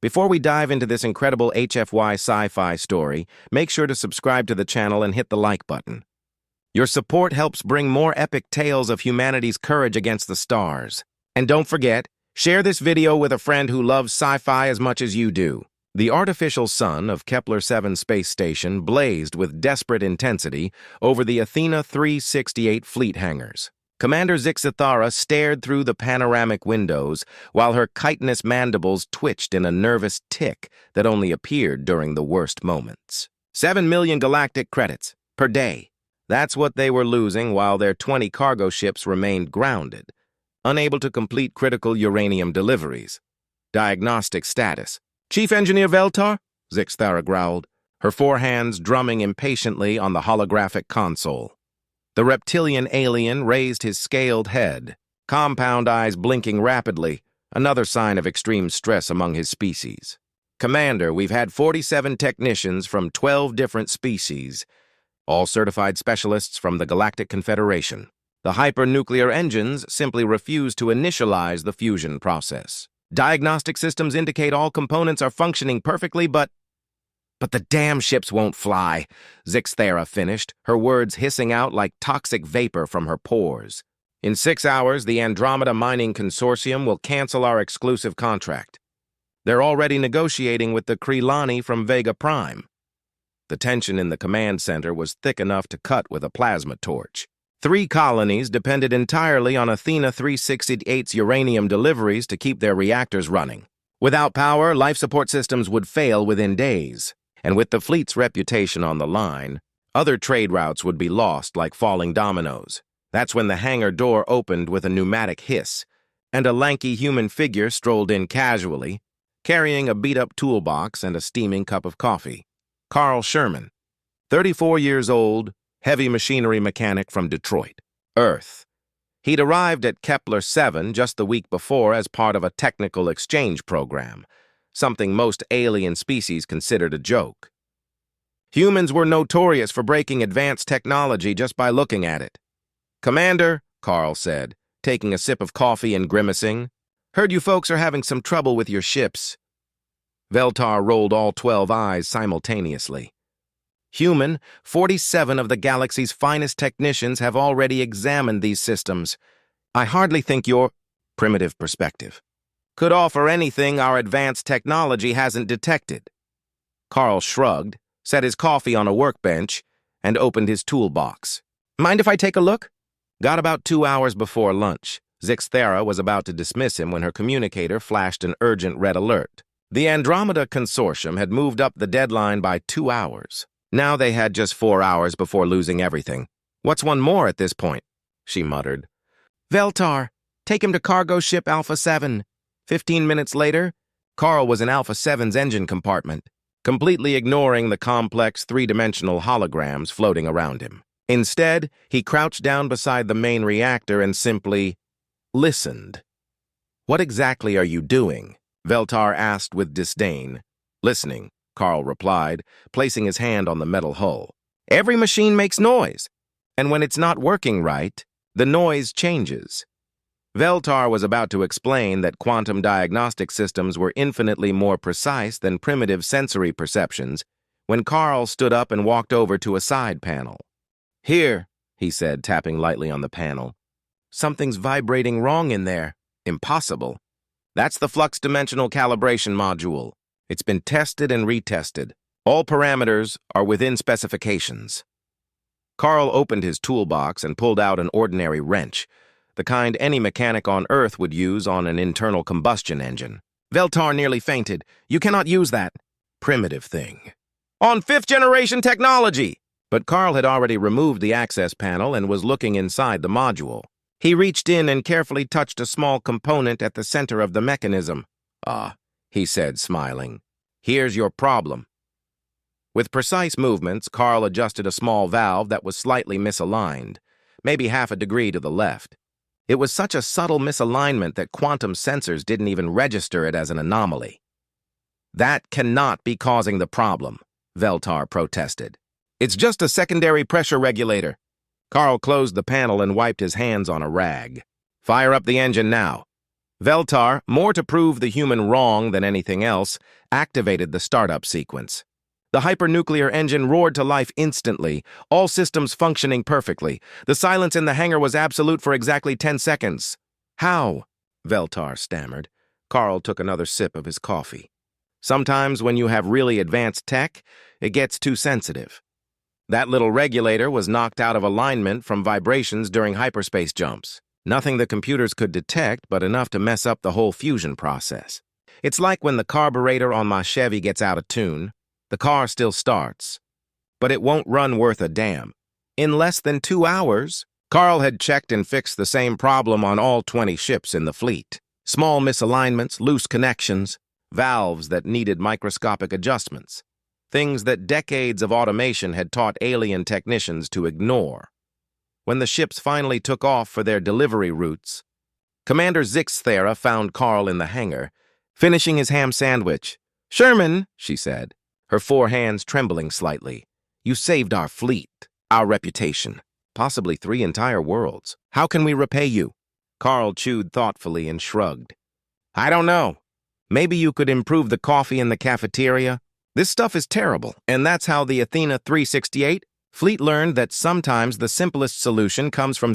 Before we dive into this incredible HFY sci-fi story, make sure to subscribe to the channel and hit the like button. Your support helps bring more epic tales of humanity's courage against the stars. And don't forget, share this video with a friend who loves sci-fi as much as you do. The artificial sun of Kepler-7 space station blazed with desperate intensity over the Athena 368 fleet hangars. Commander Zixithara stared through the panoramic windows while her chitinous mandibles twitched in a nervous tick that only appeared during the worst moments. 7 million galactic credits per day. That's what they were losing while their 20 cargo ships remained grounded, unable to complete critical uranium deliveries. Diagnostic status. Chief Engineer Veltar? Zixithara growled, her four hands drumming impatiently on the holographic console. The reptilian alien raised his scaled head, compound eyes blinking rapidly, another sign of extreme stress among his species. Commander, we've had 47 technicians from 12 different species, all certified specialists from the Galactic Confederation. The hypernuclear engines simply refuse to initialize the fusion process. Diagnostic systems indicate all components are functioning perfectly, but the damn ships won't fly, Zixithara finished, her words hissing out like toxic vapor from her pores. In 6 hours, the Andromeda Mining Consortium will cancel our exclusive contract. They're already negotiating with the Krelani from Vega Prime. The tension in the command center was thick enough to cut with a plasma torch. 3 colonies depended entirely on Athena 368's uranium deliveries to keep their reactors running. Without power, life support systems would fail within days. And with the fleet's reputation on the line, other trade routes would be lost like falling dominoes. That's when the hangar door opened with a pneumatic hiss, and a lanky human figure strolled in casually, carrying a beat-up toolbox and a steaming cup of coffee. Carl Sherman, 34 years old, heavy machinery mechanic from Detroit, Earth. He'd arrived at Kepler-7 just the week before as part of a technical exchange program, something most alien species considered a joke. Humans were notorious for breaking advanced technology just by looking at it. "Commander," Carl said, taking a sip of coffee and grimacing, "heard you folks are having some trouble with your ships." Veltar rolled all 12 eyes simultaneously. "Human, 47 of the galaxy's finest technicians have already examined these systems. I hardly think your primitive perspective could offer anything our advanced technology hasn't detected." Carl shrugged, set his coffee on a workbench, and opened his toolbox. "Mind if I take a look?" Got about 2 hours before lunch. Zixithara was about to dismiss him when her communicator flashed an urgent red alert. The Andromeda Consortium had moved up the deadline by 2 hours. Now they had just 4 hours before losing everything. "What's one more at this point?" she muttered. "Veltar, take him to cargo ship Alpha 7. 15 minutes later, Carl was in Alpha 7's engine compartment, completely ignoring the complex three-dimensional holograms floating around him. Instead, he crouched down beside the main reactor and simply listened. "What exactly are you doing?" Veltar asked with disdain. "Listening," Carl replied, placing his hand on the metal hull. "Every machine makes noise, and when it's not working right, the noise changes." Veltar was about to explain that quantum diagnostic systems were infinitely more precise than primitive sensory perceptions when Carl stood up and walked over to a side panel. "Here," he said, tapping lightly on the panel. "Something's vibrating wrong in there. Impossible. That's the flux dimensional calibration module. It's been tested and retested. All parameters are within specifications." Carl opened his toolbox and pulled out an ordinary wrench, the kind any mechanic on Earth would use on an internal combustion engine. Veltar nearly fainted. "You cannot use that." "Primitive thing. On 5th-generation technology!" But Carl had already removed the access panel and was looking inside the module. He reached in and carefully touched a small component at the center of the mechanism. "Ah," he said, smiling. "Here's your problem." With precise movements, Carl adjusted a small valve that was slightly misaligned, maybe half a degree to the left. It was such a subtle misalignment that quantum sensors didn't even register it as an anomaly. "That cannot be causing the problem," Veltar protested. "It's just a secondary pressure regulator." Carl closed the panel and wiped his hands on a rag. "Fire up the engine now." Veltar, more to prove the human wrong than anything else, activated the startup sequence. The hypernuclear engine roared to life instantly, all systems functioning perfectly. The silence in the hangar was absolute for exactly 10 seconds. How? Veltar stammered. Carl took another sip of his coffee. Sometimes when you have really advanced tech, it gets too sensitive. That little regulator was knocked out of alignment from vibrations during hyperspace jumps. Nothing the computers could detect, but enough to mess up the whole fusion process. It's like when the carburetor on my Chevy gets out of tune. The car still starts, but it won't run worth a damn. In less than 2 hours, Carl had checked and fixed the same problem on all 20 ships in the fleet. Small misalignments, loose connections, valves that needed microscopic adjustments. Things that decades of automation had taught alien technicians to ignore. When the ships finally took off for their delivery routes, Commander Zixthera found Carl in the hangar, finishing his ham sandwich. "Sherman," she said, her 4 hands trembling slightly. "You saved our fleet, our reputation, possibly 3 entire worlds. How can we repay you?" Carl chewed thoughtfully and shrugged. "I don't know. Maybe you could improve the coffee in the cafeteria. This stuff is terrible, and that's how the Athena 368 fleet learned that sometimes the simplest solution comes from